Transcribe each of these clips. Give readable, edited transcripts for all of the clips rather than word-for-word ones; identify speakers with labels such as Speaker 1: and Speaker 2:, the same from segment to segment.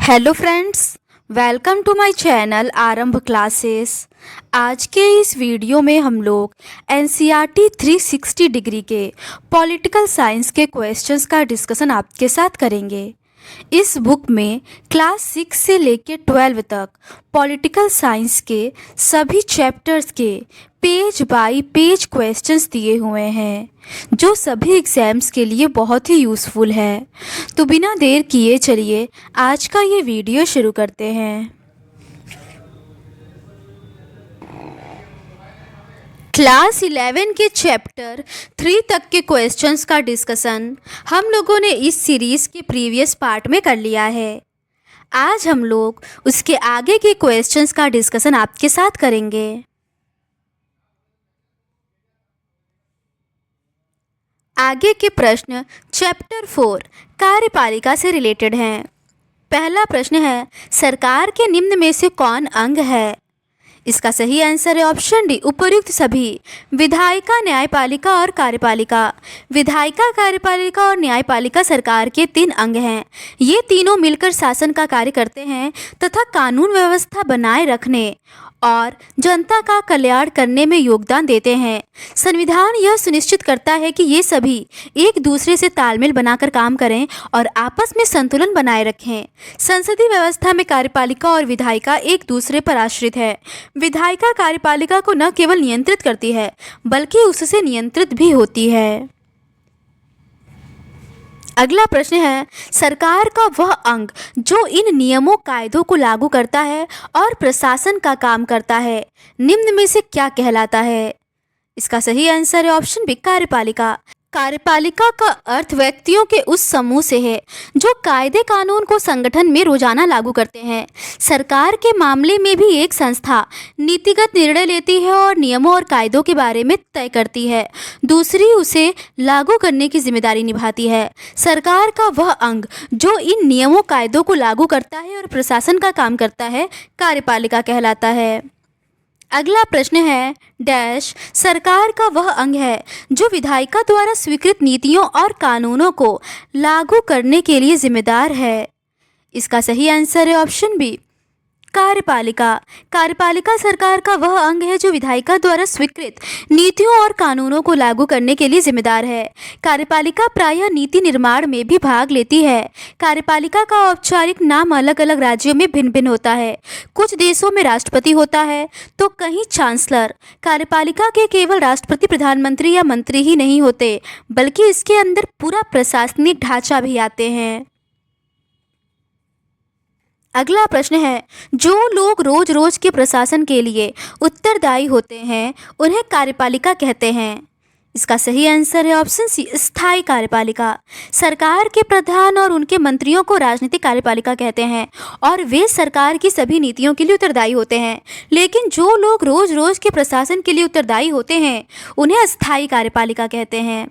Speaker 1: Hello friends, welcome to my channel Aarambh classes. आज के इस वीडियो में हम लोग एनसीईआरटी 360 डिग्री के पॉलिटिकल साइंस के क्वेश्चंस का डिस्कशन आपके साथ करेंगे। इस बुक में क्लास 6 से लेकर 12 तक पॉलिटिकल साइंस के सभी चैप्टर्स के पेज बाय पेज क्वेश्चंस दिए हुए हैं, जो सभी एग्जाम्स के लिए बहुत ही यूज़फुल है। तो बिना देर किए चलिए आज का ये वीडियो शुरू करते हैं। क्लास 11 के चैप्टर 3 तक के क्वेश्चंस का डिस्कशन हम लोगों ने इस सीरीज़ के प्रीवियस पार्ट में कर लिया है। आज हम लोग उसके आगे के क्वेश्चंस का डिस्कशन आपके साथ करेंगे। आगे के प्रश्न चैप्टर 4 कार्यपालिका से रिलेटेड हैं। पहला प्रश्न है, सरकार के निम्न में से कौन अंग है? इसका सही आंसर है ऑप्शन डी, उपर्युक्त सभी। विधायिका, न्यायपालिका और कार्यपालिका। विधायिका, कार्यपालिका और न्यायपालिका सरकार के 3 अंग हैं। ये तीनों मिलकर शासन का कार्य करते हैं तथा कानून व्यवस्था बनाए रखने और जनता का कल्याण करने में योगदान देते हैं। संविधान यह सुनिश्चित करता है कि ये सभी एक दूसरे से तालमेल बनाकर काम करें और आपस में संतुलन बनाए रखें। संसदीय व्यवस्था में कार्यपालिका और विधायिका एक दूसरे पर आश्रित है। विधायिका कार्यपालिका को न केवल नियंत्रित करती है बल्कि उससे नियंत्रित भी होती है। अगला प्रश्न है, सरकार का वह अंग जो इन नियमों कायदों को लागू करता है और प्रशासन का काम करता है, निम्न में से क्या कहलाता है? इसका सही आंसर है ऑप्शन बी, कार्यपालिका। कार्यपालिका का अर्थ व्यक्तियों के उस समूह से है जो कायदे कानून को संगठन में रोजाना लागू करते हैं। सरकार के मामले में भी एक संस्था नीतिगत निर्णय लेती है और नियमों और कायदों के बारे में तय करती है, दूसरी उसे लागू करने की जिम्मेदारी निभाती है। सरकार का वह अंग जो इन नियमों कायदों को लागू करता है और प्रशासन का काम करता है, कार्यपालिका कहलाता है। अगला प्रश्न है, डैश सरकार का वह अंग है जो विधायिका द्वारा स्वीकृत नीतियों और कानूनों को लागू करने के लिए जिम्मेदार है। इसका सही आंसर है ऑप्शन बी, कार्यपालिका। कार्यपालिका सरकार का वह अंग है जो विधायिका द्वारा स्वीकृत नीतियों और कानूनों को लागू करने के लिए जिम्मेदार है। कार्यपालिका प्रायः नीति निर्माण में भी भाग लेती है। कार्यपालिका का औपचारिक नाम अलग अलग राज्यों में भिन्न भिन्न होता है। कुछ देशों में राष्ट्रपति होता है तो कहीं चांसलर। कार्यपालिका के केवल राष्ट्रपति, प्रधानमंत्री या मंत्री ही नहीं होते बल्कि इसके अंदर पूरा प्रशासनिक ढांचा भी आते हैं। अगला प्रश्न है, जो लोग रोज रोज के प्रशासन के लिए उत्तरदायी होते हैं उन्हें कार्यपालिका कहते हैं। इसका सही आंसर है ऑप्शन सी, स्थायी कार्यपालिका। सरकार के प्रधान और उनके मंत्रियों को राजनीतिक कार्यपालिका कहते हैं और वे सरकार की सभी नीतियों के लिए उत्तरदायी होते हैं, लेकिन जो लोग रोज रोज के प्रशासन के लिए उत्तरदायी होते हैं उन्हें अस्थायी कार्यपालिका कहते हैं।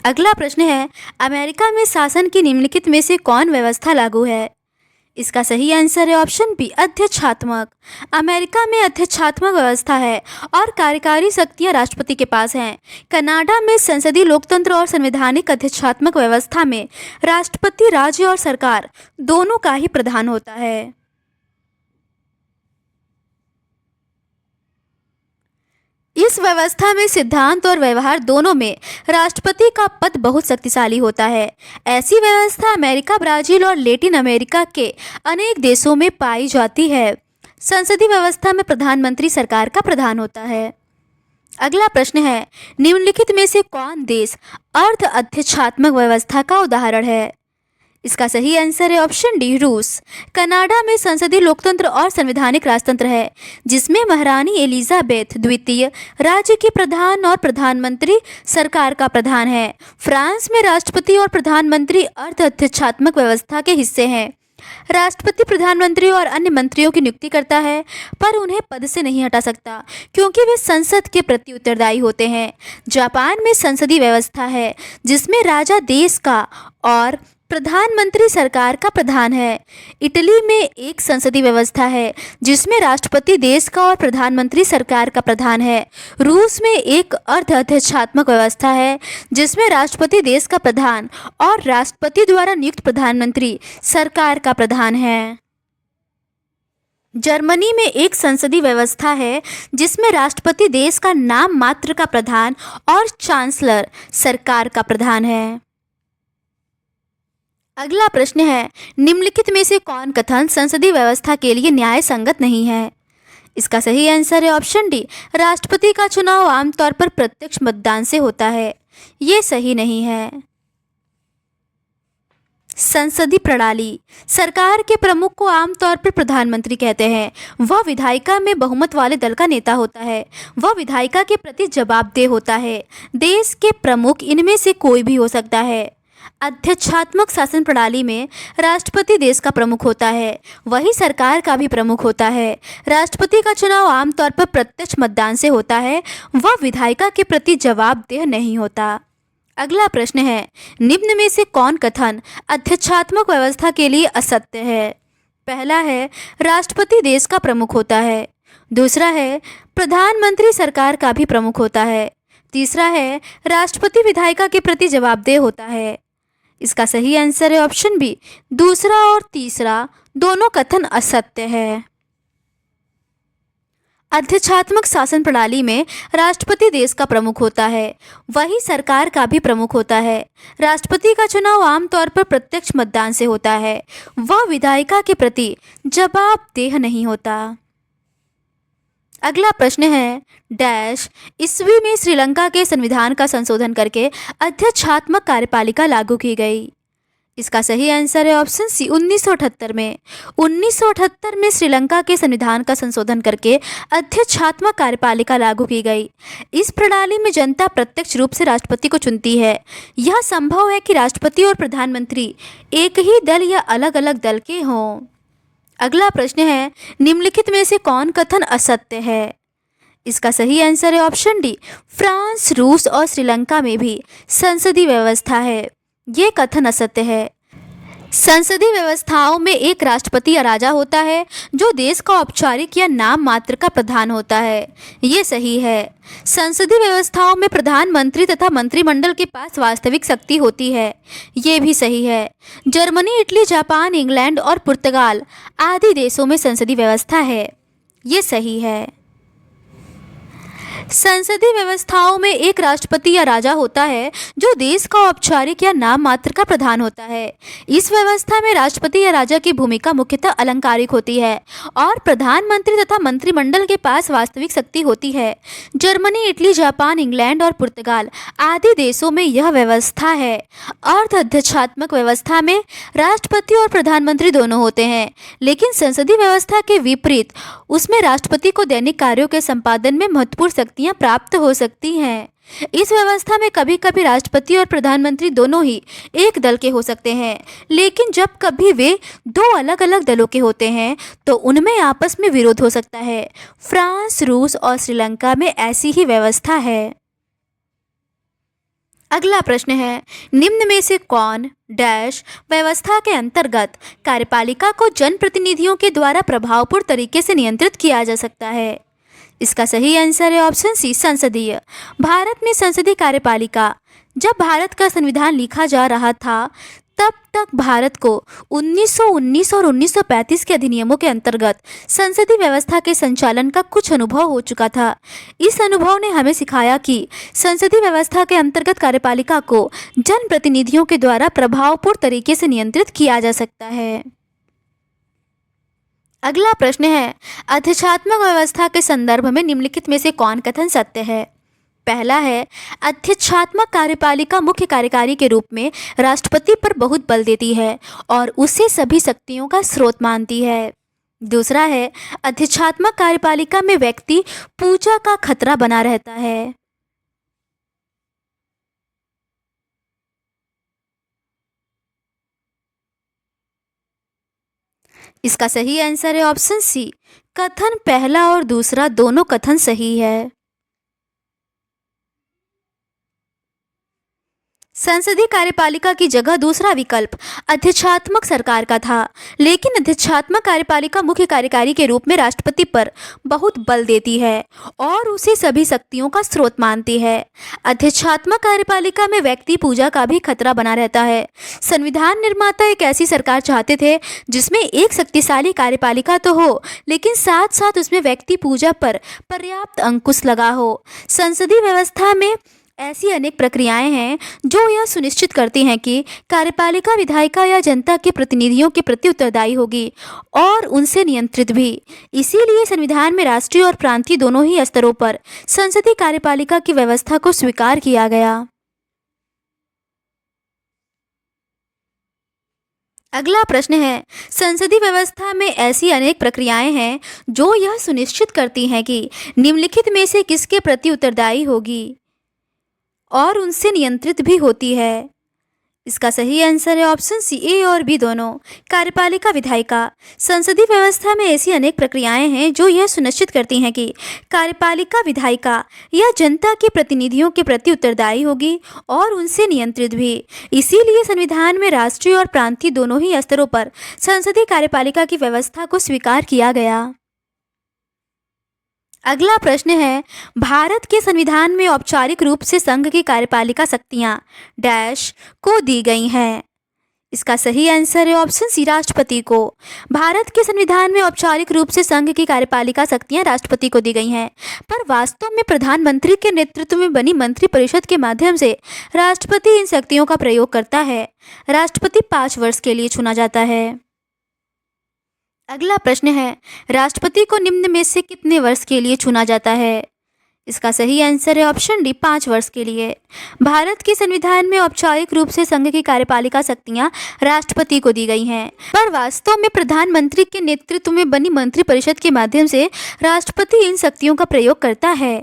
Speaker 1: अगला प्रश्न है, अमेरिका में शासन की निम्नलिखित में से कौन व्यवस्था लागू है? इसका सही आंसर है ऑप्शन बी, अध्यक्षात्मक। अमेरिका में अध्यक्षात्मक व्यवस्था है और कार्यकारी शक्तियां राष्ट्रपति के पास हैं। कनाडा में संसदीय लोकतंत्र और संवैधानिक अध्यक्षात्मक व्यवस्था में राष्ट्रपति राज्य और सरकार दोनों का ही प्रधान होता है। इस व्यवस्था में सिद्धांत और व्यवहार दोनों में राष्ट्रपति का पद बहुत शक्तिशाली होता है। ऐसी व्यवस्था अमेरिका, ब्राजील और लैटिन अमेरिका के अनेक देशों में पाई जाती है। संसदीय व्यवस्था में प्रधानमंत्री सरकार का प्रधान होता है। अगला प्रश्न है, निम्नलिखित में से कौन देश अर्ध अध्यक्षात्मक व्यवस्था का उदाहरण है? इसका सही आंसर है ऑप्शन डी, रूस। कनाडा में संसदीय लोकतंत्र और संवैधानिक राजतंत्र है जिसमें महारानी एलिजाबेथ द्वितीय राज्य की प्रधान और प्रधानमंत्री सरकार का प्रधान है। फ्रांस में राष्ट्रपति और प्रधानमंत्री अर्ध अध्यक्षात्मक व्यवस्था के हिस्से हैं। राष्ट्रपति प्रधानमंत्री और अन्य मंत्रियों की नियुक्ति करता है पर उन्हें पद से नहीं हटा सकता क्योंकि वे संसद के प्रति उत्तरदायी होते हैं। जापान में संसदीय व्यवस्था है जिसमें राजा देश का और प्रधानमंत्री सरकार का प्रधान है। इटली में एक संसदीय व्यवस्था है जिसमें राष्ट्रपति देश का और प्रधानमंत्री सरकार का प्रधान है। रूस में एक अर्ध अध्यक्षात्मक व्यवस्था है जिसमें राष्ट्रपति देश का प्रधान और राष्ट्रपति द्वारा नियुक्त प्रधानमंत्री सरकार का प्रधान है। जर्मनी में एक संसदीय व्यवस्था है जिसमें राष्ट्रपति देश का नाम मात्र का प्रधान और चांसलर सरकार का प्रधान है। अगला प्रश्न है, निम्नलिखित में से कौन कथन संसदीय व्यवस्था के लिए न्याय संगत नहीं है? इसका सही आंसर है ऑप्शन डी, राष्ट्रपति का चुनाव आमतौर पर प्रत्यक्ष मतदान से होता है। ये सही नहीं है। संसदीय प्रणाली, सरकार के प्रमुख को आमतौर पर प्रधानमंत्री कहते हैं। वह विधायिका में बहुमत वाले दल का नेता होता है। वह विधायिका के प्रति जवाबदेह होता है। देश के प्रमुख इनमें से कोई भी हो सकता है। अध्यक्षात्मक शासन प्रणाली में राष्ट्रपति देश का प्रमुख होता है, वही सरकार का भी प्रमुख होता है। राष्ट्रपति का चुनाव आमतौर पर प्रत्यक्ष मतदान से होता है। वह विधायिका के प्रति जवाबदेह नहीं होता। अगला प्रश्न है, निम्न में से कौन कथन अध्यक्षात्मक व्यवस्था के लिए असत्य है? पहला है, राष्ट्रपति देश का प्रमुख होता है। दूसरा है, प्रधानमंत्री सरकार का भी प्रमुख होता है। तीसरा है, राष्ट्रपति विधायिका के प्रति जवाबदेह होता है। इसका सही आंसर है ऑप्शन बी, दूसरा और तीसरा दोनों कथन असत्य है। अध्यक्षात्मक शासन प्रणाली में राष्ट्रपति देश का प्रमुख होता है, वही सरकार का भी प्रमुख होता है। राष्ट्रपति का चुनाव आमतौर पर प्रत्यक्ष मतदान से होता है। वह विधायिका के प्रति जवाबदेह नहीं होता। अगला प्रश्न है, डैश ईस्वी में श्रीलंका के संविधान का संशोधन करके अध्यक्षात्मक कार्यपालिका लागू की गई। इसका सही आंसर है ऑप्शन सी, 1978 में। 1978 में श्रीलंका के संविधान का संशोधन करके अध्यक्षात्मक कार्यपालिका लागू की गई। इस प्रणाली में जनता प्रत्यक्ष रूप से राष्ट्रपति को चुनती है। यह संभव है कि राष्ट्रपति और प्रधानमंत्री एक ही दल या अलग अलग दल के हों। अगला प्रश्न है, निम्नलिखित में से कौन कथन असत्य है? इसका सही आंसर है ऑप्शन डी, फ्रांस, रूस और श्रीलंका में भी संसदीय व्यवस्था है। ये कथन असत्य है। संसदीय व्यवस्थाओं में एक राष्ट्रपति या राजा होता है जो देश का औपचारिक या नाम मात्र का प्रधान होता है। ये सही है। संसदीय व्यवस्थाओं में प्रधानमंत्री तथा मंत्रिमंडल के पास वास्तविक शक्ति होती है। ये भी सही है। जर्मनी, इटली, जापान, इंग्लैंड और पुर्तगाल आदि देशों में संसदीय व्यवस्था है। ये सही है। संसदीय व्यवस्थाओं में एक राष्ट्रपति या राजा होता है जो देश का औपचारिक या नाम मात्र का प्रधान होता है। इस व्यवस्था में राष्ट्रपति या राजा की भूमिका मुख्यतः अलंकारिक होती है और प्रधानमंत्री तथा मंत्रिमंडल के पास वास्तविक शक्ति होती है। जर्मनी, इटली, जापान, इंग्लैंड और पुर्तगाल आदि देशों में यह व्यवस्था है। अर्ध अध्यक्षात्मक व्यवस्था में राष्ट्रपति और प्रधानमंत्री दोनों होते हैं, लेकिन संसदीय व्यवस्था के विपरीत उसमें राष्ट्रपति को दैनिक कार्यों के संपादन में महत्वपूर्ण शक्तियां प्राप्त हो सकती हैं। इस व्यवस्था में कभी कभी राष्ट्रपति और प्रधानमंत्री दोनों ही एक दल के हो सकते हैं, लेकिन जब कभी वे दो अलग अलग दलों के होते हैं तो उनमें आपस में विरोध हो सकता है। फ्रांस, रूस और श्रीलंका में ऐसी ही व्यवस्था है। अगला प्रश्न है, निम्न में से कौन डैश व्यवस्था के अंतर्गत कार्यपालिका को जनप्रतिनिधियों के द्वारा प्रभावपूर्ण तरीके से नियंत्रित किया जा सकता है? इसका सही आंसर है ऑप्शन सी, संसदीय। भारत में संसदीय कार्यपालिका, जब भारत का संविधान लिखा जा रहा था तब तक भारत को 1919 और 1935 के अधिनियमों के अंतर्गत संसदीय व्यवस्था के संचालन का कुछ अनुभव हो चुका था। इस अनुभव ने हमें सिखाया कि संसदीय व्यवस्था के अंतर्गत कार्यपालिका को जनप्रतिनिधियों के द्वारा प्रभावपूर्ण तरीके से नियंत्रित किया जा सकता है। अगला प्रश्न है, अध्यक्षात्मक व्यवस्था के संदर्भ में निम्नलिखित में से कौन कथन सत्य है? पहला है, अध्यक्षात्मक कार्यपालिका मुख्य कार्यकारी के रूप में राष्ट्रपति पर बहुत बल देती है और उसे सभी शक्तियों का स्रोत मानती है। दूसरा है, अध्यक्षात्मक कार्यपालिका में व्यक्ति पूजा का खतरा बना रहता है। इसका सही आंसर है ऑप्शन सी, कथन पहला और दूसरा दोनों कथन सही है। संसदीय कार्यपालिका की जगह दूसरा विकल्प अध्यक्षात्मक सरकार का था, लेकिन अध्यक्षात्मक कार्यपालिका मुख्य कार्यकारी के रूप में राष्ट्रपति पर बहुत बल देती है और उसे सभी शक्तियों का स्रोत मानती है। अध्यक्षात्मक कार्यपालिका में व्यक्ति पूजा का भी खतरा बना रहता है। संविधान निर्माता एक ऐसी सरकार चाहते थे जिसमें एक शक्तिशाली कार्यपालिका तो हो, लेकिन साथ साथ उसमें व्यक्ति पूजा पर पर्याप्त अंकुश लगा हो। संसदीय व्यवस्था में ऐसी अनेक प्रक्रियाएं हैं जो यह सुनिश्चित करती हैं कि कार्यपालिका विधायिका या जनता के प्रतिनिधियों के प्रति उत्तरदायी होगी और उनसे नियंत्रित भी। इसीलिए संविधान में राष्ट्रीय और प्रांतीय दोनों ही स्तरों पर संसदीय कार्यपालिका की व्यवस्था को स्वीकार किया गया। अगला प्रश्न है, संसदीय व्यवस्था में ऐसी अनेक प्रक्रियाएं हैं जो यह सुनिश्चित करती हैं कि निम्नलिखित में से किसके प्रति उत्तरदायी होगी और उनसे नियंत्रित भी होती है। इसका सही आंसर है ऑप्शन सी, ए और बी दोनों। कार्यपालिका विधायिका। संसदीय व्यवस्था में ऐसी अनेक प्रक्रियाएं हैं जो यह सुनिश्चित करती हैं कि कार्यपालिका विधायिका या जनता के प्रतिनिधियों के प्रति उत्तरदायी होगी और उनसे नियंत्रित भी। इसीलिए संविधान में राष्ट्रीय और प्रांतीय दोनों ही स्तरों पर संसदीय कार्यपालिका की व्यवस्था को स्वीकार किया गया। अगला प्रश्न है, भारत के संविधान में औपचारिक रूप से संघ की कार्यपालिका शक्तियां डैश को दी गई हैं। इसका सही आंसर है ऑप्शन सी, राष्ट्रपति को। भारत के संविधान में औपचारिक रूप से संघ की कार्यपालिका शक्तियां राष्ट्रपति को दी गई हैं, पर वास्तव में प्रधानमंत्री के नेतृत्व में बनी मंत्रिपरिषद के माध्यम से राष्ट्रपति इन शक्तियों का प्रयोग करता है। राष्ट्रपति 5 वर्ष के लिए चुना जाता है। अगला प्रश्न है, राष्ट्रपति को निम्न में से कितने वर्ष के लिए चुना जाता है? इसका सही आंसर है ऑप्शन डी, 5 वर्ष के लिए। भारत के संविधान में औपचारिक रूप से संघ की कार्यपालिका शक्तियां राष्ट्रपति को दी गई हैं, पर वास्तव में प्रधानमंत्री के नेतृत्व में बनी मंत्रिपरिषद के माध्यम से राष्ट्रपति इन शक्तियों का प्रयोग करता है।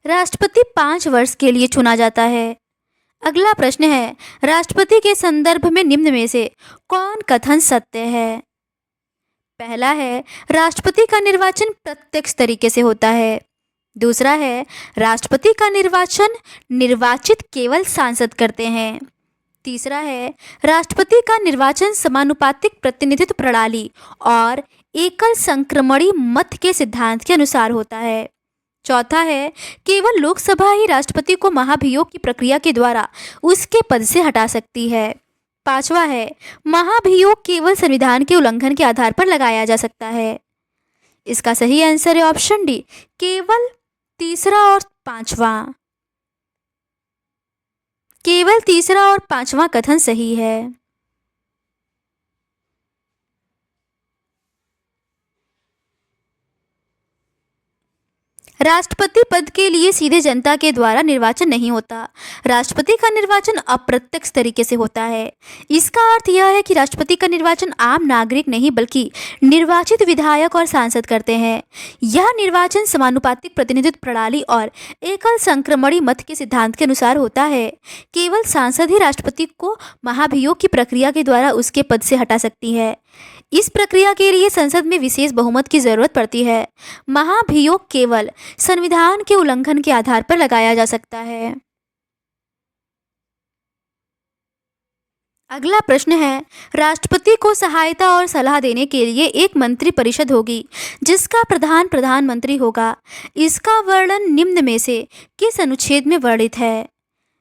Speaker 1: राष्ट्रपति 5 वर्ष के लिए चुना जाता है। अगला प्रश्न है, राष्ट्रपति के संदर्भ में निम्न में से कौन कथन सत्य है? पहला है, राष्ट्रपति का निर्वाचन प्रत्यक्ष तरीके से होता है। दूसरा है, राष्ट्रपति का निर्वाचन निर्वाचित केवल सांसद करते हैं। तीसरा है, राष्ट्रपति का निर्वाचन समानुपातिक प्रतिनिधित्व प्रणाली और एकल संक्रमणीय मत के सिद्धांत के अनुसार होता है। चौथा है, केवल लोकसभा ही राष्ट्रपति को महाभियोग की प्रक्रिया के द्वारा उसके पद से हटा सकती है। पांचवा है, महाभियोग केवल संविधान के उल्लंघन के आधार पर लगाया जा सकता है। इसका सही आंसर है ऑप्शन डी, केवल तीसरा और पांचवा कथन सही है। राष्ट्रपति पद के लिए सीधे जनता के द्वारा निर्वाचन नहीं होता। राष्ट्रपति का निर्वाचन अप्रत्यक्ष तरीके से होता है। इसका अर्थ यह है कि राष्ट्रपति का निर्वाचन आम नागरिक नहीं बल्कि निर्वाचित विधायक और सांसद करते हैं। यह निर्वाचन समानुपातिक प्रतिनिधित्व प्रणाली और एकल संक्रमणीय मत के सिद्धांत के अनुसार होता है। केवल सांसद ही राष्ट्रपति को महाभियोग की प्रक्रिया के द्वारा उसके पद से हटा सकती है। इस प्रक्रिया के लिए संसद में विशेष बहुमत की जरूरत पड़ती है। महाभियोग केवल संविधान के उल्लंघन के आधार पर लगाया जा सकता है। अगला प्रश्न है, राष्ट्रपति को सहायता और सलाह देने के लिए एक मंत्रिपरिषद होगी जिसका प्रधान प्रधानमंत्री होगा। इसका वर्णन निम्न में से किस अनुच्छेद में वर्णित है?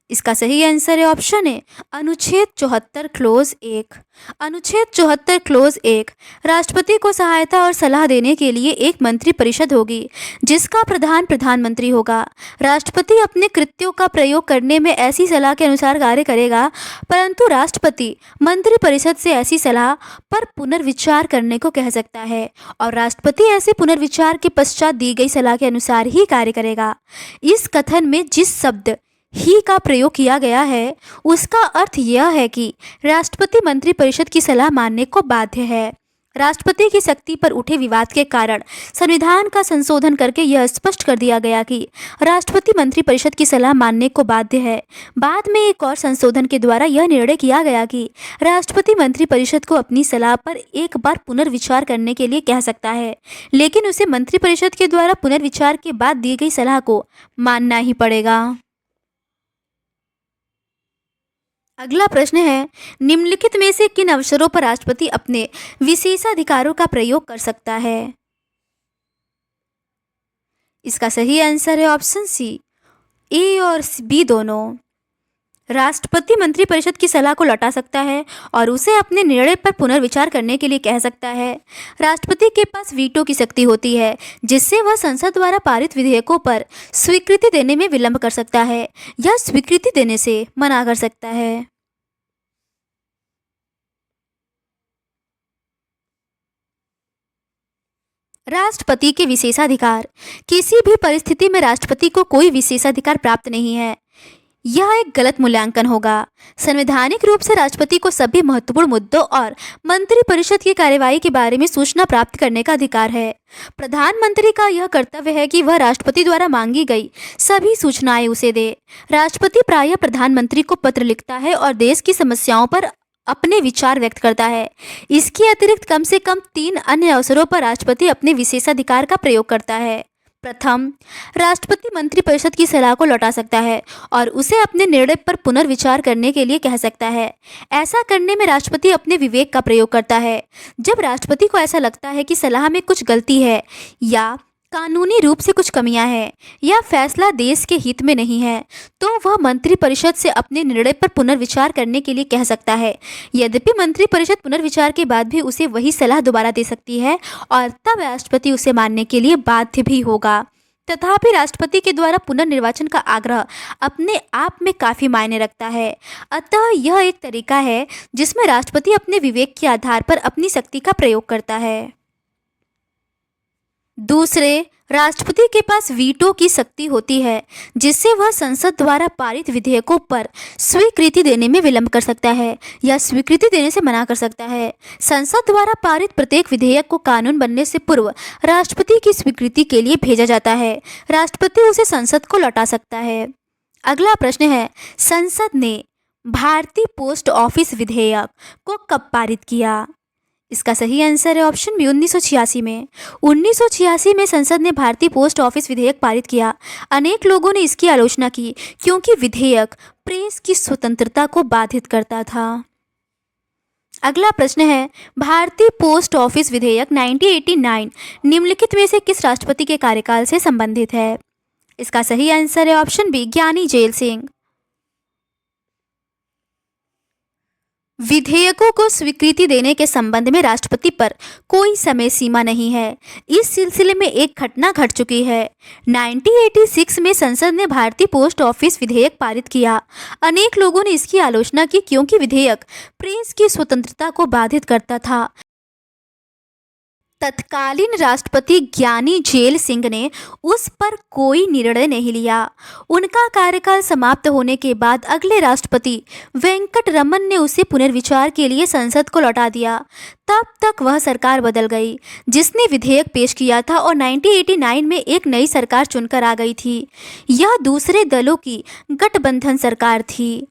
Speaker 1: इसका सही आंसर है ऑप्शन ए, अनुच्छेद 74 क्लोज 1। अनुच्छेद 74 क्लोज 1 राष्ट्रपति को सहायता और सलाह देने के लिए एक मंत्रिपरिषद होगी जिसका प्रधान प्रधानमंत्री होगा। राष्ट्रपति अपने कृत्यों का प्रयोग करने में ऐसी सलाह के अनुसार कार्य करेगा, परंतु राष्ट्रपति मंत्रिपरिषद से ऐसी सलाह पर पुनर्विचार करने को कह सकता है और राष्ट्रपति ऐसे पुनर्विचार के पश्चात दी गई सलाह के अनुसार ही कार्य करेगा। इस कथन में जिस शब्द ही का प्रयोग किया गया है उसका अर्थ यह है कि राष्ट्रपति मंत्रिपरिषद की सलाह मानने को बाध्य है। राष्ट्रपति की शक्ति पर उठे विवाद के कारण संविधान का संशोधन करके यह स्पष्ट कर दिया गया कि राष्ट्रपति मंत्रिपरिषद की सलाह मानने को बाध्य है। बाद में एक और संशोधन के द्वारा यह निर्णय किया गया कि राष्ट्रपति मंत्रिपरिषद को अपनी सलाह पर एक बार पुनर्विचार करने के लिए कह सकता है, लेकिन उसे मंत्रिपरिषद के द्वारा पुनर्विचार के बाद दी गई सलाह को मानना ही पड़ेगा। अगला प्रश्न है, निम्नलिखित में से किन अवसरों पर राष्ट्रपति अपने विशेषाधिकारों का प्रयोग कर सकता है? इसका सही आंसर है ऑप्शन सी, ए और बी दोनों। राष्ट्रपति मंत्रिपरिषद की सलाह को लौटा सकता है और उसे अपने निर्णय पर पुनर्विचार करने के लिए कह सकता है। राष्ट्रपति के पास वीटो की शक्ति होती है, जिससे वह संसद द्वारा पारित विधेयकों पर स्वीकृति देने में विलंब कर सकता है या स्वीकृति देने से मना कर सकता है। राष्ट्रपति के विशेषाधिकार। किसी भी परिस्थिति में राष्ट्रपति को कोई विशेषाधिकार प्राप्त नहीं है। यह एक गलत मूल्यांकन होगा। संवैधानिक रूप से राष्ट्रपति को सभी महत्वपूर्ण मुद्दों और मंत्रिपरिषद की कार्यवाही के बारे में सूचना प्राप्त करने का अधिकार है। प्रधानमंत्री का यह कर्तव्य है कि वह राष्ट्रपति द्वारा मांगी गई सभी सूचनाएं उसे दे। राष्ट्रपति प्रायः प्रधानमंत्री को पत्र लिखता है और देश की समस्याओं पर अपने विचार व्यक्त करता है। इसके अतिरिक्त कम से कम 3 अन्य अवसरों पर राष्ट्रपति अपने विशेषाधिकार का प्रयोग करता है। प्रथम, राष्ट्रपति मंत्रिपरिषद की सलाह को लौटा सकता है और उसे अपने निर्णय पर पुनर्विचार करने के लिए कह सकता है। ऐसा करने में राष्ट्रपति अपने विवेक का प्रयोग करता है। जब राष्ट्रपति को ऐसा लगता है कि सलाह में कुछ गलती है या कानूनी रूप से कुछ कमियां हैं या फैसला देश के हित में नहीं है, तो वह मंत्रिपरिषद से अपने निर्णय पर पुनर्विचार करने के लिए कह सकता है। यद्यपि मंत्रिपरिषद पुनर्विचार के बाद भी उसे वही सलाह दोबारा दे सकती है और तब राष्ट्रपति उसे मानने के लिए बाध्य भी होगा। तथापि राष्ट्रपति के द्वारा पुनर्निर्वाचन का आग्रह अपने आप में काफ़ी मायने रखता है। अतः यह एक तरीका है जिसमें राष्ट्रपति अपने विवेक के आधार पर अपनी शक्ति का प्रयोग करता है। दूसरे, राष्ट्रपति के पास वीटो की शक्ति होती है, जिससे वह संसद द्वारा पारित विधेयकों पर स्वीकृति देने में विलंब कर सकता है या स्वीकृति देने से मना कर सकता है। संसद द्वारा पारित प्रत्येक विधेयक को कानून बनने से पूर्व राष्ट्रपति की स्वीकृति के लिए भेजा जाता है। राष्ट्रपति उसे संसद को लौटा सकता है। अगला प्रश्न है, संसद ने भारतीय पोस्ट ऑफिस विधेयक को कब पारित किया? इसका सही आंसर है ऑप्शन बी, 1986 में। 1986 में संसद ने भारतीय पोस्ट ऑफिस विधेयक पारित किया। अनेक लोगों ने इसकी आलोचना की क्योंकि विधेयक प्रेस की स्वतंत्रता को बाधित करता था। अगला प्रश्न है, भारतीय पोस्ट ऑफिस विधेयक 1989 निम्नलिखित में से किस राष्ट्रपति के कार्यकाल से संबंधित है? इसका सही आंसर है ऑप्शन बी, ज्ञानी जेल सिंह। विधेयकों को स्वीकृति देने के संबंध में राष्ट्रपति पर कोई समय सीमा नहीं है। इस सिलसिले में एक घटना घट चुकी है। 1986 में संसद ने भारतीय पोस्ट ऑफिस विधेयक पारित किया। अनेक लोगों ने इसकी आलोचना की क्योंकि विधेयक प्रेस की स्वतंत्रता को बाधित करता था। तत्कालीन राष्ट्रपति ज्ञानी जेल सिंह ने उस पर कोई निर्णय नहीं लिया। उनका कार्यकाल समाप्त होने के बाद अगले राष्ट्रपति वेंकट रमन ने उसे पुनर्विचार के लिए संसद को लौटा दिया। तब तक वह सरकार बदल गई जिसने विधेयक पेश किया था और 1989 में एक नई सरकार चुनकर आ गई थी। यह दूसरे दलों की गठबंधन सरकार थी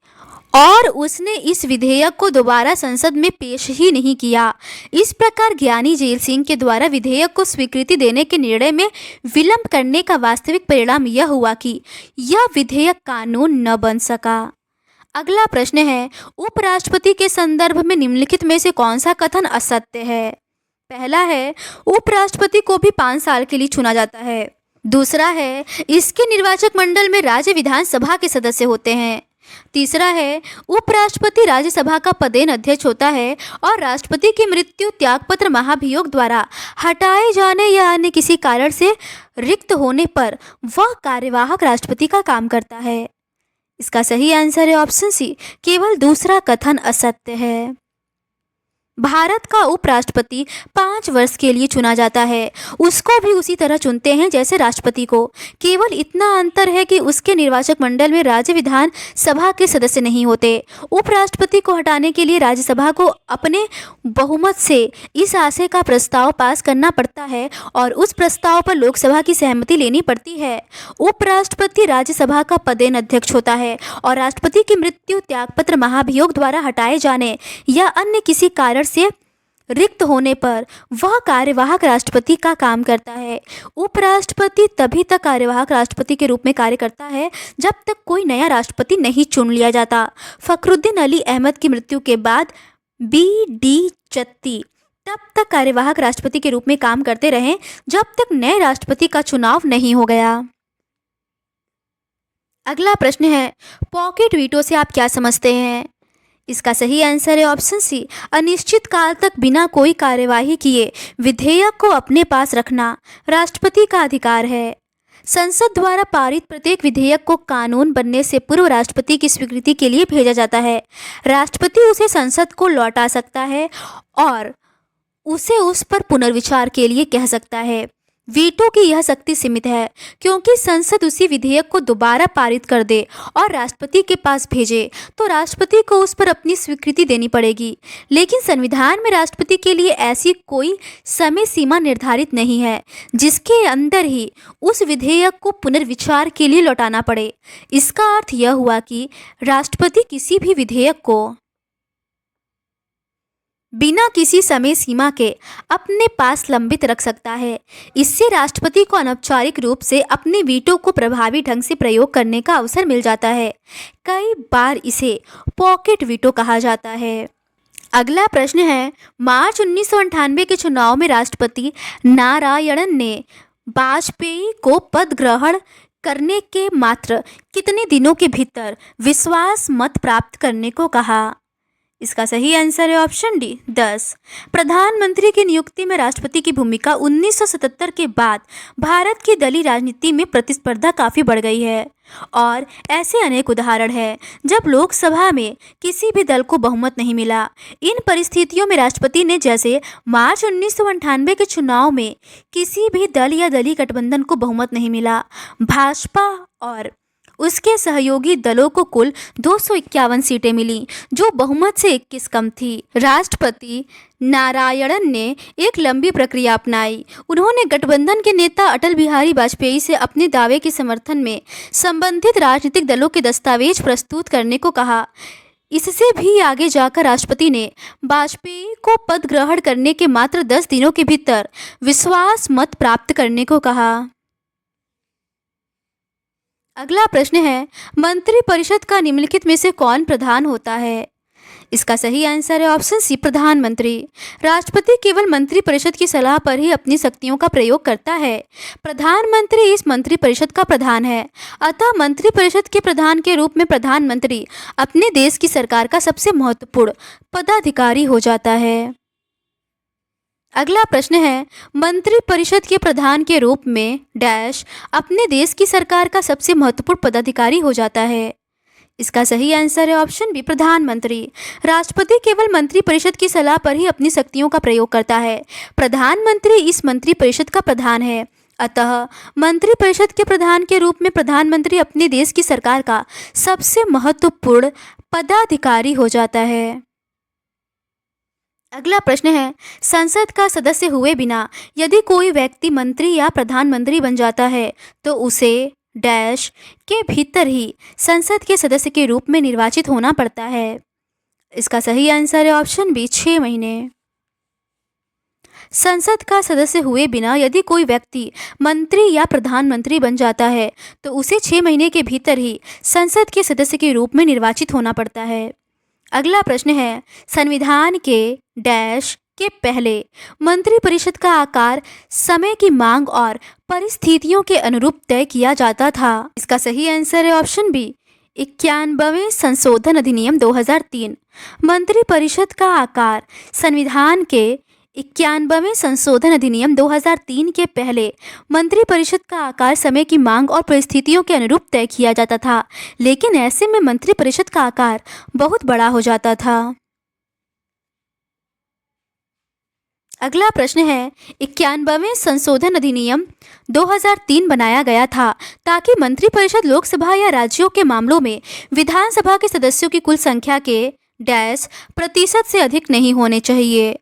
Speaker 1: और उसने इस विधेयक को दोबारा संसद में पेश ही नहीं किया। इस प्रकार ज्ञानी जेल सिंह के द्वारा विधेयक को स्वीकृति देने के निर्णय में विलंब करने का वास्तविक परिणाम यह हुआ कि यह विधेयक कानून न बन सका। अगला प्रश्न है, उपराष्ट्रपति के संदर्भ में निम्नलिखित में से कौन सा कथन असत्य है? पहला है, उपराष्ट्रपति को भी 5 साल के लिए चुना जाता है। दूसरा है, इसके निर्वाचक मंडल में राज्य विधानसभा के सदस्य होते हैं। तीसरा है, उपराष्ट्रपति राज्यसभा का पदेन अध्यक्ष होता है और राष्ट्रपति की मृत्यु, त्यागपत्र, महाभियोग द्वारा हटाए जाने या अन्य किसी कारण से रिक्त होने पर वह कार्यवाहक राष्ट्रपति का काम करता है। इसका सही आंसर है ऑप्शन सी, केवल दूसरा कथन असत्य है। भारत का उपराष्ट्रपति 5 वर्ष के लिए चुना जाता है। उसको भी उसी तरह चुनते हैं जैसे राष्ट्रपति को। केवल इतना अंतर है कि उसके निर्वाचक मंडल में राज्य विधान सभा के सदस्य नहीं होते। उपराष्ट्रपति को हटाने के लिए राज्यसभा को अपने बहुमत से इस आशय का प्रस्ताव पास करना पड़ता है और उस प्रस्ताव पर लोकसभा की सहमति लेनी पड़ती है। उपराष्ट्रपति राज्यसभा का पदेन अध्यक्ष होता है और राष्ट्रपति की मृत्यु, त्यागपत्र, महाभियोग द्वारा हटाए जाने या अन्य किसी कारण से रिक्त होने पर वह कार्यवाहक राष्ट्रपति का काम करता है। उपराष्ट्रपति तभी तक कार्यवाहक राष्ट्रपति के रूप में कार्य करता है जब तक कोई नया राष्ट्रपति नहीं चुन लिया जाता। फखरुद्दीन अली अहमद की मृत्यु के बाद बी.डी. चत्ती तब तक कार्यवाहक राष्ट्रपति के रूप में काम करते रहे जब तक नए राष्ट्रपति का चुनाव नहीं हो गया। अगला प्रश्न है, पॉकेट वीटो से आप क्या समझते हैं? इसका सही आंसर है ऑप्शन सी, अनिश्चित काल तक बिना कोई कार्यवाही किए विधेयक को अपने पास रखना राष्ट्रपति का अधिकार है। संसद द्वारा पारित प्रत्येक विधेयक को कानून बनने से पूर्व राष्ट्रपति की स्वीकृति के लिए भेजा जाता है। राष्ट्रपति उसे संसद को लौटा सकता है और उसे उस पर पुनर्विचार के लिए कह सकता है। वीटो की यह शक्ति सीमित है क्योंकि संसद उसी विधेयक को दोबारा पारित कर दे और राष्ट्रपति के पास भेजे तो राष्ट्रपति को उस पर अपनी स्वीकृति देनी पड़ेगी। लेकिन संविधान में राष्ट्रपति के लिए ऐसी कोई समय सीमा निर्धारित नहीं है जिसके अंदर ही उस विधेयक को पुनर्विचार के लिए लौटाना पड़े। इसका अर्थ यह हुआ कि राष्ट्रपति किसी भी विधेयक को बिना किसी समय सीमा के अपने पास लंबित रख सकता है। इससे राष्ट्रपति को अनौपचारिक रूप से अपने वीटो को प्रभावी ढंग से प्रयोग करने का अवसर मिल जाता है। कई बार इसे पॉकेट वीटो कहा जाता है। अगला प्रश्न है, मार्च 1998 के चुनाव में राष्ट्रपति नारायणन ने वाजपेयी को पद ग्रहण करने के मात्र कितने दिनों के भीतर विश्वास मत प्राप्त करने को कहा? इसका सही आंसर है ऑप्शन डी, 10। प्रधानमंत्री की नियुक्ति में राष्ट्रपति की भूमिका 1977 के बाद भारत की दलीय राजनीति में प्रतिस्पर्धा काफ़ी बढ़ गई है और ऐसे अनेक उदाहरण हैं जब लोकसभा में किसी भी दल को बहुमत नहीं मिला। इन परिस्थितियों में राष्ट्रपति ने जैसे मार्च 1998 के चुनाव में किसी भी दल या दलीय गठबंधन को बहुमत नहीं मिला। भाजपा और उसके सहयोगी दलों को कुल 251 सीटें मिली जो बहुमत से 21 कम थी। राष्ट्रपति नारायणन ने एक लंबी प्रक्रिया अपनाई। उन्होंने गठबंधन के नेता अटल बिहारी वाजपेयी से अपने दावे के समर्थन में संबंधित राजनीतिक दलों के दस्तावेज प्रस्तुत करने को कहा। इससे भी आगे जाकर राष्ट्रपति ने वाजपेयी को पद ग्रहण करने के मात्र 10 दिनों के भीतर विश्वास मत प्राप्त करने को कहा। अगला प्रश्न है, मंत्रिपरिषद का निम्नलिखित में से कौन प्रधान होता है? इसका सही आंसर है ऑप्शन सी, प्रधानमंत्री। राष्ट्रपति केवल मंत्रिपरिषद की सलाह पर ही अपनी शक्तियों का प्रयोग करता है। प्रधानमंत्री इस मंत्रिपरिषद का प्रधान है। अतः मंत्रिपरिषद के प्रधान के रूप में प्रधानमंत्री अपने देश की सरकार का सबसे महत्वपूर्ण पदाधिकारी हो जाता है। अगला प्रश्न है, मंत्रिपरिषद के प्रधान के रूप में डैश अपने देश की सरकार का सबसे महत्वपूर्ण पदाधिकारी हो जाता है। इसका सही आंसर है ऑप्शन बी, प्रधानमंत्री। राष्ट्रपति केवल मंत्रिपरिषद की सलाह पर ही अपनी शक्तियों का प्रयोग करता है। प्रधानमंत्री इस मंत्रिपरिषद का प्रधान है। अतः मंत्रिपरिषद के प्रधान के रूप में प्रधानमंत्री अपने देश की सरकार का सबसे महत्वपूर्ण पदाधिकारी हो जाता है। अगला प्रश्न है, संसद का सदस्य हुए बिना यदि कोई व्यक्ति मंत्री या प्रधानमंत्री बन जाता है तो उसे डैश के भीतर ही संसद के सदस्य के रूप में निर्वाचित होना पड़ता है। इसका सही आंसर है ऑप्शन बी, 6 महीने। संसद का सदस्य हुए बिना यदि कोई व्यक्ति मंत्री या प्रधानमंत्री बन जाता है तो उसे 6 महीने के भीतर ही संसद के सदस्य के रूप में निर्वाचित होना पड़ता है। अगला प्रश्न है, संविधान के डैश के पहले मंत्रिपरिषद का आकार समय की मांग और परिस्थितियों के अनुरूप तय किया जाता था। इसका सही आंसर है ऑप्शन बी, 91वें संशोधन अधिनियम 2003। मंत्रिपरिषद का आकार संविधान के 91वें संशोधन अधिनियम 2003 के पहले मंत्रिपरिषद का आकार समय की मांग और परिस्थितियों के अनुरूप तय किया जाता था, लेकिन ऐसे में मंत्रिपरिषद का आकार बहुत बड़ा हो जाता था। अगला प्रश्न है, 91वें संशोधन अधिनियम 2003 बनाया गया था ताकि मंत्रिपरिषद लोकसभा या राज्यों के मामलों में विधानसभा के सदस्यों की कुल संख्या के डैश प्रतिशत से अधिक नहीं होने चाहिए।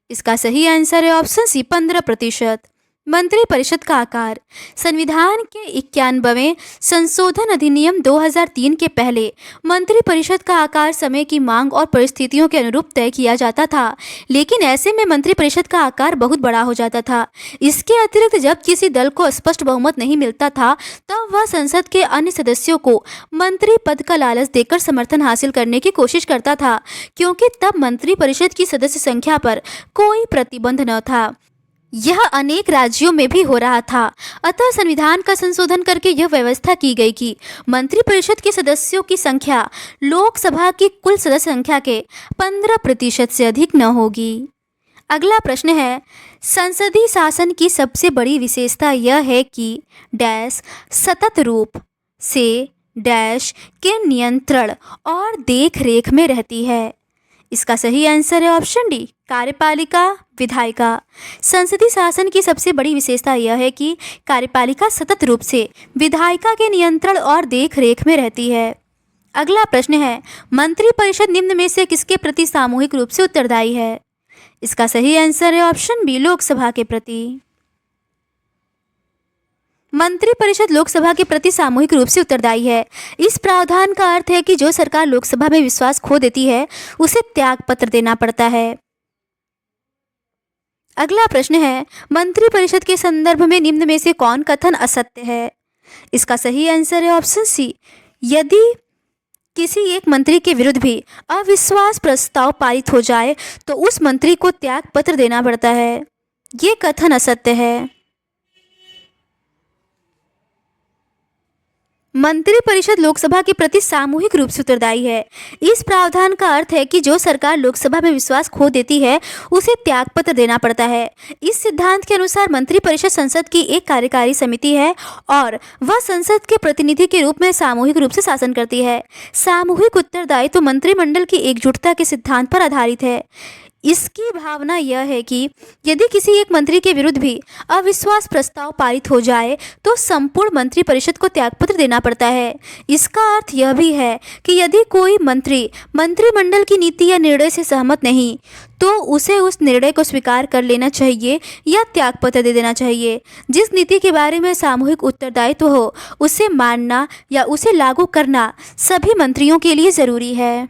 Speaker 1: इसका सही आंसर है ऑप्शन सी, 15%। मंत्रिपरिषद का आकार। संविधान के 91वें संशोधन अधिनियम 2003 के पहले मंत्रिपरिषद का आकार समय की मांग और परिस्थितियों के अनुरूप तय किया जाता था, लेकिन ऐसे में मंत्रिपरिषद का आकार बहुत बड़ा हो जाता था। इसके अतिरिक्त जब किसी दल को स्पष्ट बहुमत नहीं मिलता था, तब वह संसद के अन्य सदस्यों को मंत्री पद का लालच देकर समर्थन हासिल करने की कोशिश करता था, क्योंकि तब मंत्रिपरिषद की सदस्य संख्या पर कोई प्रतिबंध न था। यह अनेक राज्यों में भी हो रहा था। अतः संविधान का संशोधन करके यह व्यवस्था की गई कि मंत्रिपरिषद के सदस्यों की संख्या लोकसभा की कुल सदस्य संख्या के 15% से अधिक न होगी। अगला प्रश्न है, संसदीय शासन की सबसे बड़ी विशेषता यह है कि डैश सतत रूप से डैश के नियंत्रण और देख रेख में रहती है। इसका सही आंसर है ऑप्शन डी, कार्यपालिका विधायिका। संसदीय शासन की सबसे बड़ी विशेषता यह है कि कार्यपालिका सतत रूप से विधायिका के नियंत्रण और देख रेख में रहती है। अगला प्रश्न है, मंत्रिपरिषद निम्न में से किसके प्रति सामूहिक रूप से उत्तरदायी है? इसका सही आंसर है ऑप्शन बी, लोकसभा के प्रति। मंत्रिपरिषद लोकसभा के प्रति सामूहिक रूप से उत्तरदायी है। इस प्रावधान का अर्थ है कि जो सरकार लोकसभा में विश्वास खो देती है, उसे त्याग पत्र देना पड़ता है। अगला प्रश्न है, मंत्रिपरिषद के संदर्भ में निम्न में से कौन कथन असत्य है? इसका सही आंसर है ऑप्शन सी, यदि किसी एक मंत्री के विरुद्ध भी अविश्वास प्रस्ताव पारित हो जाए तो उस मंत्री को त्याग पत्र देना पड़ता है। ये कथन असत्य है। मंत्रिपरिषद लोकसभा के प्रति सामूहिक रूप से उत्तरदायी है। इस प्रावधान का अर्थ है कि जो सरकार लोकसभा में विश्वास खो देती है, उसे त्यागपत्र देना पड़ता है। इस सिद्धांत के अनुसार मंत्रिपरिषद संसद की एक कार्यकारी समिति है और वह संसद के प्रतिनिधि के रूप में सामूहिक रूप से शासन करती है। सामूहिक उत्तरदायित्व तो मंत्रिमंडल की एकजुटता के सिद्धांत पर आधारित है। इसकी भावना यह है कि यदि किसी एक मंत्री के विरुद्ध भी अविश्वास प्रस्ताव पारित हो जाए तो संपूर्ण मंत्रिपरिषद को त्यागपत्र देना पड़ता है। इसका अर्थ यह भी है कि यदि कोई मंत्री मंत्रिमंडल की नीति या निर्णय से सहमत नहीं तो उसे उस निर्णय को स्वीकार कर लेना चाहिए या त्यागपत्र दे देना चाहिए। जिस नीति के बारे में सामूहिक उत्तरदायित्व हो, उसे मानना या उसे लागू करना सभी मंत्रियों के लिए ज़रूरी है।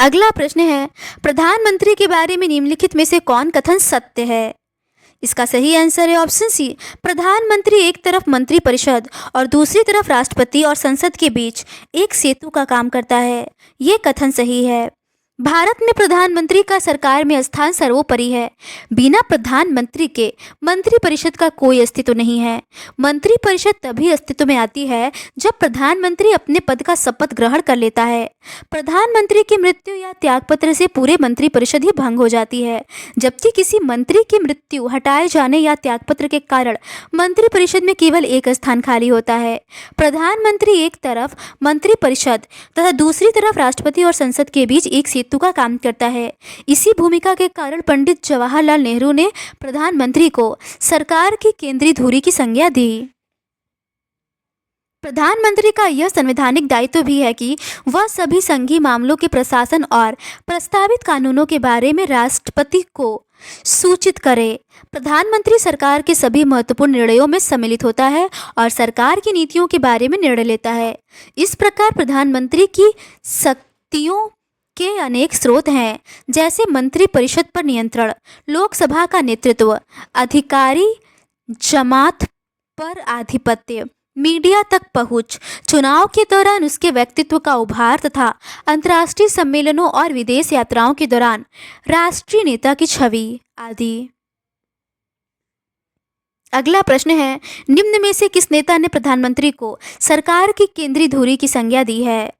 Speaker 1: अगला प्रश्न है, प्रधानमंत्री के बारे में निम्नलिखित में से कौन कथन सत्य है? इसका सही आंसर है ऑप्शन सी, प्रधानमंत्री एक तरफ मंत्रिपरिषद और दूसरी तरफ राष्ट्रपति और संसद के बीच एक सेतु का काम करता है। ये कथन सही है। भारत में प्रधानमंत्री का सरकार में स्थान सर्वोपरि है। बिना प्रधानमंत्री के मंत्रिपरिषद का कोई अस्तित्व नहीं है। मंत्रिपरिषद तभी अस्तित्व में आती है जब प्रधानमंत्री अपने पद का शपथ ग्रहण कर लेता है। प्रधानमंत्री की मृत्यु या त्यागपत्र से पूरे मंत्रिपरिषद ही भंग हो जाती है, जबकि किसी मंत्री की मृत्यु, हटाए जाने या त्यागपत्र के कारण मंत्रिपरिषद में केवल एक स्थान खाली होता है। प्रधानमंत्री एक तरफ मंत्रिपरिषद तथा दूसरी तरफ राष्ट्रपति और संसद के बीच एक सेतु का काम करता है। इसी भूमिका के कारण पंडित जवाहरलाल नेहरू ने प्रधानमंत्री को सरकार की केंद्रीय धुरी की संज्ञा दी। प्रधानमंत्री का यह संवैधानिक दायित्व भी है कि वह सभी संघीय मामलों के प्रशासन और प्रस्तावित कानूनों के बारे में राष्ट्रपति को सूचित करे। प्रधानमंत्री सरकार के सभी महत्वपूर्ण निर्णयों में सम्मिलित होता है और सरकार की नीतियों के बारे में निर्णय लेता है। इस प्रकार प्रधानमंत्री की शक्तियों के अनेक स्रोत हैं, जैसे मंत्रिपरिषद पर नियंत्रण, लोकसभा का नेतृत्व, अधिकारी जमात पर आधिपत्य, मीडिया तक पहुंच, चुनाव के दौरान उसके व्यक्तित्व का उभार तथा अंतर्राष्ट्रीय सम्मेलनों और विदेश यात्राओं के दौरान राष्ट्रीय नेता की छवि आदि। अगला प्रश्न है, निम्न में से किस नेता ने प्रधानमंत्री को सरकार की केंद्रीय धुरी की संज्ञा दी है?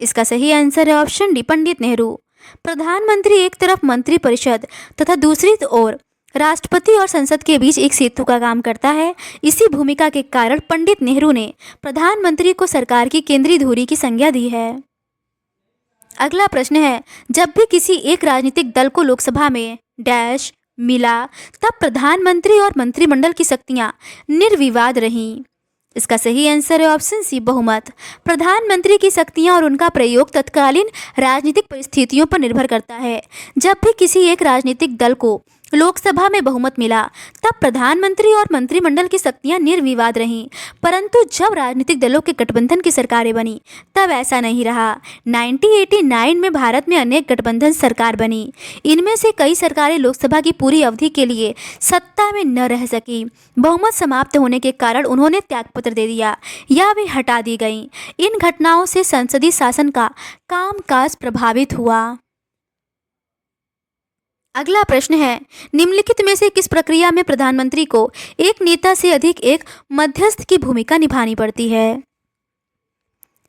Speaker 1: इसका सही आंसर है ऑप्शन डी, पंडित नेहरू। प्रधानमंत्री एक तरफ मंत्रिपरिषद तथा दूसरी ओर राष्ट्रपति और संसद के बीच एक सेतु का काम करता है। इसी भूमिका के कारण पंडित नेहरू ने प्रधानमंत्री को सरकार की केंद्रीय धुरी की संज्ञा दी है। अगला प्रश्न है, जब भी किसी एक राजनीतिक दल को लोकसभा में डैश मिला, तब प्रधानमंत्री और मंत्रिमंडल की शक्तियां निर्विवाद रहीं। इसका सही आंसर है ऑप्शन सी, बहुमत। प्रधानमंत्री की शक्तियां और उनका प्रयोग तत्कालीन राजनीतिक परिस्थितियों पर निर्भर करता है। जब भी किसी एक राजनीतिक दल को लोकसभा में बहुमत मिला, तब प्रधानमंत्री और मंत्रिमंडल की शक्तियां निर्विवाद रहीं। परंतु जब राजनीतिक दलों के गठबंधन की सरकारें बनी, तब ऐसा नहीं रहा। 1989 में भारत में अनेक गठबंधन सरकार बनी। इनमें से कई सरकारें लोकसभा की पूरी अवधि के लिए सत्ता में न रह सकी। बहुमत समाप्त होने के कारण उन्होंने त्यागपत्र दे दिया या वे हटा दी गईं। इन घटनाओं से संसदीय शासन का कामकाज प्रभावित हुआ। अगला प्रश्न है, निम्नलिखित में से किस प्रक्रिया में प्रधानमंत्री को एक नेता से अधिक एक मध्यस्थ की भूमिका निभानी पड़ती है?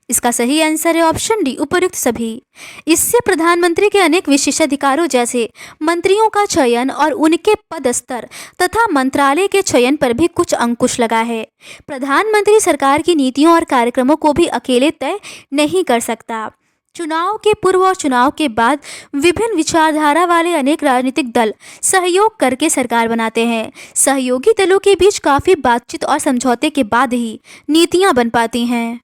Speaker 1: इसका सही आंसर है ऑप्शन डी, उपर्युक्त सभी। इससे प्रधानमंत्री के अनेक विशेषाधिकारों जैसे मंत्रियों का चयन और उनके पद स्तर तथा मंत्रालय के चयन पर भी कुछ अंकुश लगा है। प्रधानमंत्री सरकार की नीतियों और कार्यक्रमों को भी अकेले तय नहीं कर सकता। चुनाव के पूर्व और चुनाव के बाद विभिन्न विचारधारा वाले अनेक राजनीतिक दल सहयोग करके सरकार बनाते हैं। सहयोगी दलों के बीच काफ़ी बातचीत और समझौते के बाद ही नीतियां बन पाती हैं।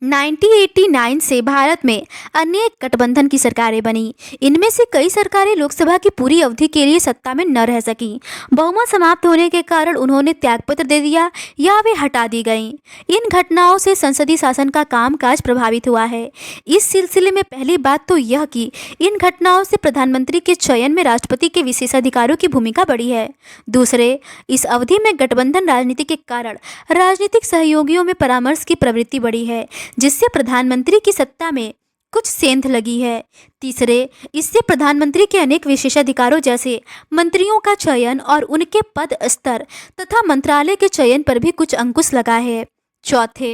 Speaker 1: 1989 से भारत में अनेक गठबंधन की सरकारें बनी। इनमें से कई सरकारें लोकसभा की पूरी अवधि के लिए सत्ता में न रह सकीं। बहुमत समाप्त होने के कारण उन्होंने त्यागपत्र दे दिया या वे हटा दी गईं। इन घटनाओं से संसदीय शासन का कामकाज प्रभावित हुआ है। इस सिलसिले में पहली बात तो यह कि इन घटनाओं से प्रधानमंत्री के चयन में राष्ट्रपति के विशेषाधिकारों की भूमिका बढ़ी है। दूसरे, इस अवधि में गठबंधन राजनीति के कारण राजनीतिक सहयोगियों में परामर्श की प्रवृत्ति बढ़ी है, जिससे प्रधानमंत्री की सत्ता में कुछ सेंध लगी है। तीसरे, इससे प्रधानमंत्री के अनेक विशेषाधिकारों जैसे मंत्रियों का चयन और उनके पद स्तर तथा मंत्रालय के चयन पर भी कुछ अंकुश लगा है। चौथे,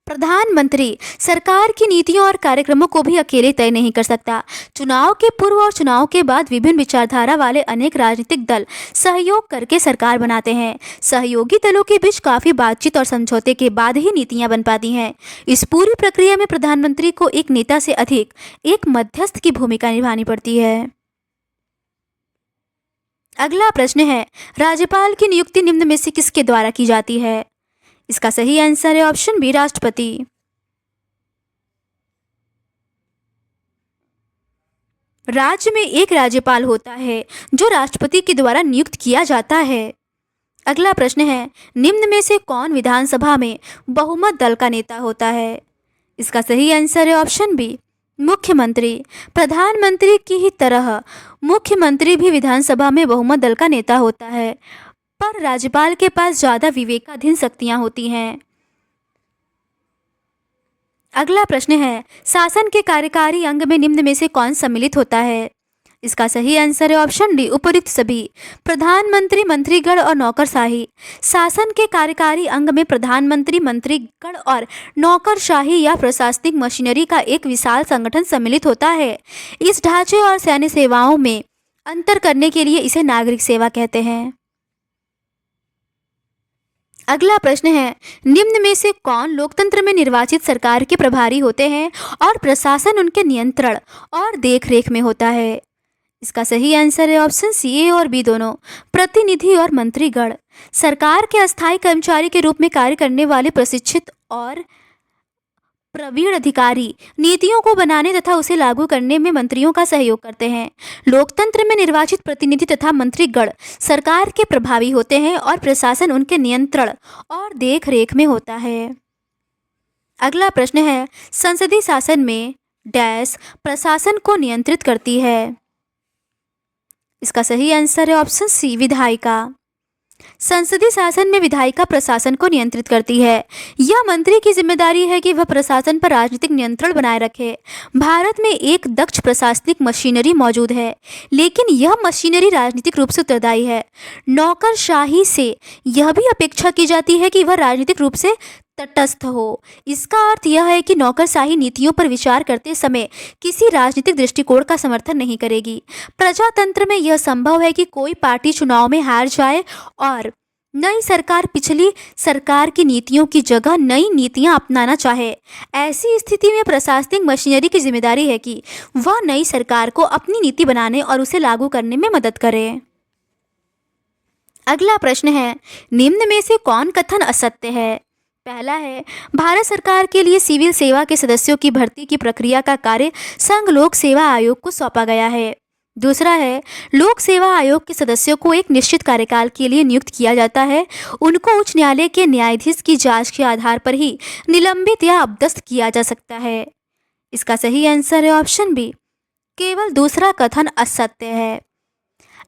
Speaker 1: प्रधानमंत्री सरकार की नीतियों और कार्यक्रमों को भी अकेले तय नहीं कर सकता। चुनाव के पूर्व और चुनाव के बाद विभिन्न विचारधारा वाले अनेक राजनीतिक दल सहयोग करके सरकार बनाते हैं। सहयोगी दलों के बीच काफ़ी बातचीत और समझौते के बाद ही नीतियां बन पाती हैं। इस पूरी प्रक्रिया में प्रधानमंत्री को एक नेता से अधिक एक मध्यस्थ की भूमिका निभानी पड़ती है। अगला प्रश्न है, राज्यपाल की नियुक्ति निम्न में से किसके द्वारा की जाती है? इसका सही आंसर है ऑप्शन बी, राष्ट्रपति। राज्य में एक राज्यपाल होता है जो राष्ट्रपति के द्वारा नियुक्त किया जाता है। अगला प्रश्न है, निम्न में से कौन विधानसभा में बहुमत दल का नेता होता है? इसका सही आंसर है ऑप्शन बी, मुख्यमंत्री। प्रधानमंत्री की ही तरह मुख्यमंत्री भी विधानसभा में बहुमत दल का नेता होता है, पर राज्यपाल के पास ज़्यादा विवेकाधीन शक्तियां होती हैं। अगला प्रश्न है, शासन के कार्यकारी अंग में निम्न में से कौन सम्मिलित होता है? इसका सही आंसर है ऑप्शन डी, उपर्युक्त सभी। प्रधानमंत्री, मंत्रीगण और नौकरशाही। शासन के कार्यकारी अंग में प्रधानमंत्री, मंत्रीगण और नौकरशाही या प्रशासनिक मशीनरी का एक विशाल संगठन सम्मिलित होता है। इस ढांचे और सैन्य सेवाओं में अंतर करने के लिए इसे नागरिक सेवा कहते हैं। अगला प्रश्न है, निम्न में से कौन लोकतंत्र में निर्वाचित सरकार के प्रभारी होते हैं और प्रशासन उनके नियंत्रण और देखरेख में होता है? इसका सही आंसर है ऑप्शन सी, ए और बी दोनों। प्रतिनिधि और मंत्रीगण सरकार के अस्थायी कर्मचारी के रूप में कार्य करने वाले प्रशिक्षित और प्रवीण अधिकारी नीतियों को बनाने तथा उसे लागू करने में मंत्रियों का सहयोग करते हैं। लोकतंत्र में निर्वाचित प्रतिनिधि तथा मंत्रीगण सरकार के प्रभावी होते हैं और प्रशासन उनके नियंत्रण और देखरेख में होता है। अगला प्रश्न है, संसदीय शासन में डैश प्रशासन को नियंत्रित करती है? इसका सही आंसर है ऑप्शन सी, विधायिका। संसदीय शासन में विधायिका प्रशासन को नियंत्रित करती है। यह मंत्री की जिम्मेदारी है कि वह प्रशासन पर राजनीतिक नियंत्रण बनाए रखे। भारत में एक दक्ष प्रशासनिक मशीनरी मौजूद है, लेकिन यह मशीनरी राजनीतिक रूप से उत्तरदायी है। नौकरशाही से यह भी अपेक्षा की जाती है कि वह राजनीतिक रूप से तटस्थ हो। इसका अर्थ यह है कि नौकरशाही नीतियों पर विचार करते समय किसी राजनीतिक दृष्टिकोण का समर्थन नहीं करेगी। प्रजातंत्र में यह संभव है कि कोई पार्टी चुनाव में हार जाए और नई सरकार पिछली सरकार की नीतियों की जगह नई नीतियां अपनाना चाहे। ऐसी स्थिति में प्रशासनिक मशीनरी की जिम्मेदारी है कि वह नई सरकार को अपनी नीति बनाने और उसे लागू करने में मदद करे। अगला प्रश्न है, निम्न में से कौन कथन असत्य है? पहला है, भारत सरकार के लिए सिविल सेवा के सदस्यों की भर्ती की प्रक्रिया का कार्य संघ लोक सेवा आयोग को सौंपा गया है। दूसरा है, लोक सेवा आयोग के सदस्यों को एक निश्चित कार्यकाल के लिए नियुक्त किया जाता है। उनको उच्च न्यायालय के न्यायाधीश की जांच के आधार पर ही निलंबित या अपदस्थ किया जा सकता है। इसका सही आंसर है ऑप्शन बी, केवल दूसरा कथन असत्य है।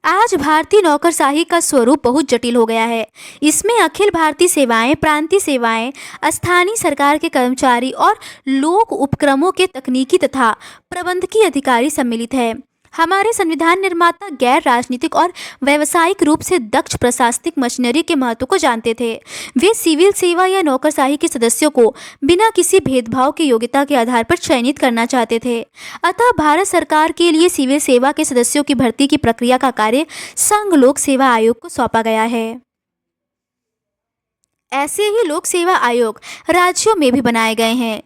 Speaker 1: आज भारतीय नौकरशाही का स्वरूप बहुत जटिल हो गया है। इसमें अखिल भारतीय सेवाएं, प्रांतीय सेवाएं, स्थानीय सरकार के कर्मचारी और लोक उपक्रमों के तकनीकी तथा प्रबंधकीय अधिकारी सम्मिलित है। हमारे संविधान निर्माता गैर राजनीतिक और व्यावसायिक रूप से दक्ष प्रशासनिक मशीनरी के महत्व को जानते थे। वे सिविल सेवा या नौकरशाही के सदस्यों को बिना किसी भेदभाव के योग्यता के आधार पर चयनित करना चाहते थे। अतः भारत सरकार के लिए सिविल सेवा के सदस्यों की भर्ती की प्रक्रिया का कार्य संघ लोक सेवा आयोग को सौंपा गया है। ऐसे ही लोक सेवा आयोग राज्यों में भी बनाए गए हैं।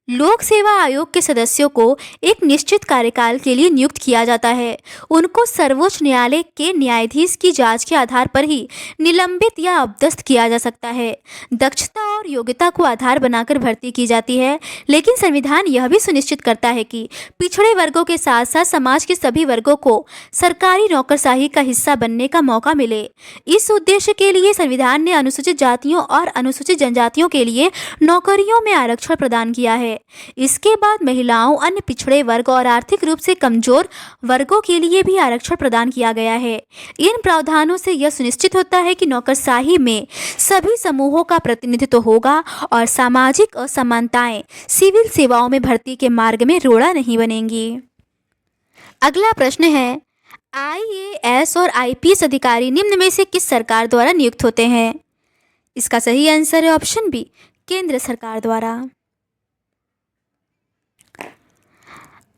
Speaker 1: लोक सेवा आयोग के सदस्यों को एक निश्चित कार्यकाल के लिए नियुक्त किया जाता है। उनको सर्वोच्च न्यायालय के न्यायाधीश की जांच के आधार पर ही निलंबित या अपदस्थ किया जा सकता है। दक्षता और योग्यता को आधार बनाकर भर्ती की जाती है, लेकिन संविधान यह भी सुनिश्चित करता है कि पिछड़े वर्गों के साथ साथ समाज के सभी वर्गों को सरकारी नौकरशाही का हिस्सा बनने का मौका मिले। इस उद्देश्य के लिए संविधान ने अनुसूचित जातियों और अनुसूचित जनजातियों के लिए नौकरियों में आरक्षण प्रदान किया है। इसके बाद महिलाओं, अन्य पिछड़े वर्ग और आर्थिक रूप से कमजोर वर्गों के लिए भी आरक्षण प्रदान किया गया है। इन प्रावधानों से यह सुनिश्चित होता है कि नौकरशाही में सभी समूहों का प्रतिनिधित्व होगा और सामाजिक असमानताएं सिविल सेवाओं में भर्ती के मार्ग में रोड़ा नहीं बनेंगी। अगला प्रश्न है, आईएएस और आईपीएस अधिकारी निम्न में से किस सरकार द्वारा नियुक्त होते हैं? इसका सही आंसर है ऑप्शन बी, केंद्र सरकार द्वारा।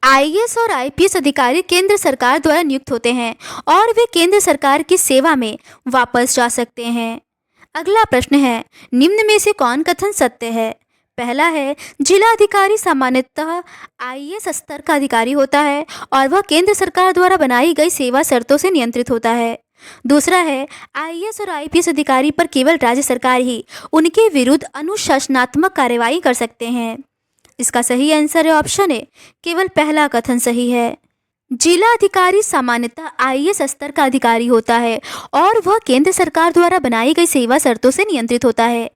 Speaker 1: आईएएस और आईपीएस अधिकारी केंद्र सरकार द्वारा नियुक्त होते हैं और वे केंद्र सरकार की सेवा में वापस जा सकते हैं। अगला प्रश्न है, निम्न में से कौन कथन सत्य है? पहला है, जिला अधिकारी सामान्यतः आईएएस स्तर का अधिकारी होता है और वह केंद्र सरकार द्वारा बनाई गई सेवा शर्तों से नियंत्रित होता है। दूसरा है, आईएएस और आईपीएस अधिकारी पर केवल राज्य सरकार ही उनके विरुद्ध अनुशासनात्मक कार्रवाई कर सकते हैं। इसका सही आंसर है ऑप्शन ए, केवल पहला कथन सही है। जिला अधिकारी सामान्यतः आईएएस स्तर का अधिकारी होता है और वह केंद्र सरकार द्वारा बनाई गई सेवा शर्तों से नियंत्रित होता है।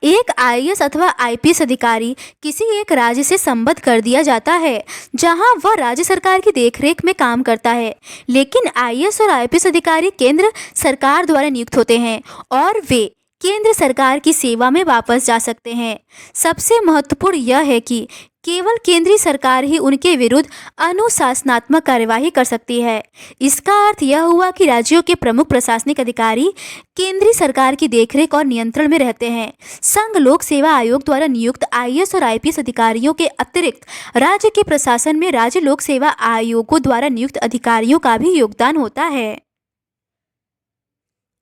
Speaker 1: एक आईएएस अथवा आईपीएस अधिकारी किसी एक राज्य से संबद्ध कर दिया जाता है जहां वह राज्य सरकार की देखरेख में काम करता है, लेकिन आईएएस और आईपीएस अधिकारी केंद्र सरकार द्वारा नियुक्त होते हैं और वे केंद्र सरकार की सेवा में वापस जा सकते हैं। सबसे महत्वपूर्ण यह है कि केवल केंद्रीय सरकार ही उनके विरुद्ध अनुशासनात्मक कार्यवाही कर सकती है। इसका अर्थ यह हुआ कि राज्यों के प्रमुख प्रशासनिक अधिकारी केंद्रीय सरकार की देखरेख और नियंत्रण में रहते हैं। संघ लोक सेवा आयोग द्वारा नियुक्त आईएएस और आईपीएस अधिकारियों के अतिरिक्त राज्य के प्रशासन में राज्य लोक सेवा आयोगों द्वारा नियुक्त अधिकारियों का भी योगदान होता है।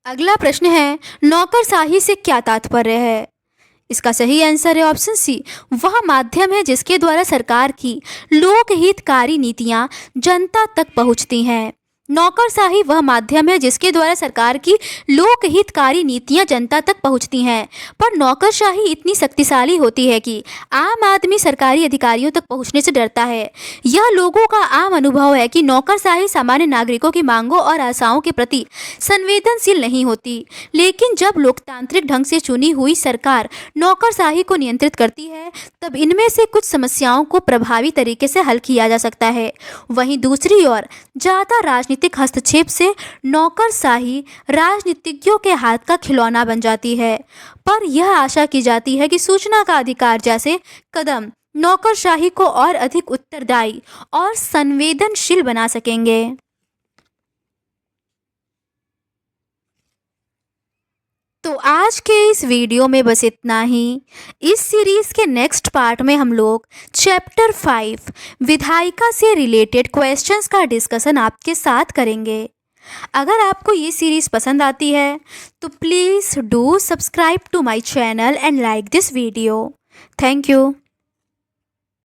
Speaker 1: अगला प्रश्न है, नौकरशाही से क्या तात्पर्य है? इसका सही आंसर है ऑप्शन सी, वह माध्यम है जिसके द्वारा सरकार की लोकहितकारी नीतियां जनता तक पहुंचती हैं। नौकरशाही वह माध्यम है जिसके द्वारा सरकार की लोकहितकारी नीतियां जनता तक पहुंचती हैं, पर नौकरशाही इतनी शक्तिशाली होती है कि आम आदमी सरकारी अधिकारियों तक पहुंचने से डरता है। यह लोगों का आम अनुभव है कि नौकरशाही सामान्य नागरिकों की मांगों और आशाओं के प्रति संवेदनशील नहीं होती, लेकिन जब लोकतांत्रिक ढंग से चुनी हुई सरकार नौकरशाही को नियंत्रित करती है तब इनमें से कुछ समस्याओं को प्रभावी तरीके से हल किया जा सकता है। वहीं दूसरी ओर ज़्यादा राजनीतिक हस्तक्षेप से नौकरशाही राजनीतिज्ञों के हाथ का खिलौना बन जाती है, पर यह आशा की जाती है कि सूचना का अधिकार जैसे कदम नौकरशाही को और अधिक उत्तरदायी और संवेदनशील बना सकेंगे। तो आज के इस वीडियो में बस इतना ही। इस सीरीज़ के नेक्स्ट पार्ट में हम लोग चैप्टर 5 विधायिका से रिलेटेड क्वेश्चंस का डिस्कशन आपके साथ करेंगे। अगर आपको ये सीरीज़ पसंद आती है तो please do subscribe to my channel and like this video. Thank you.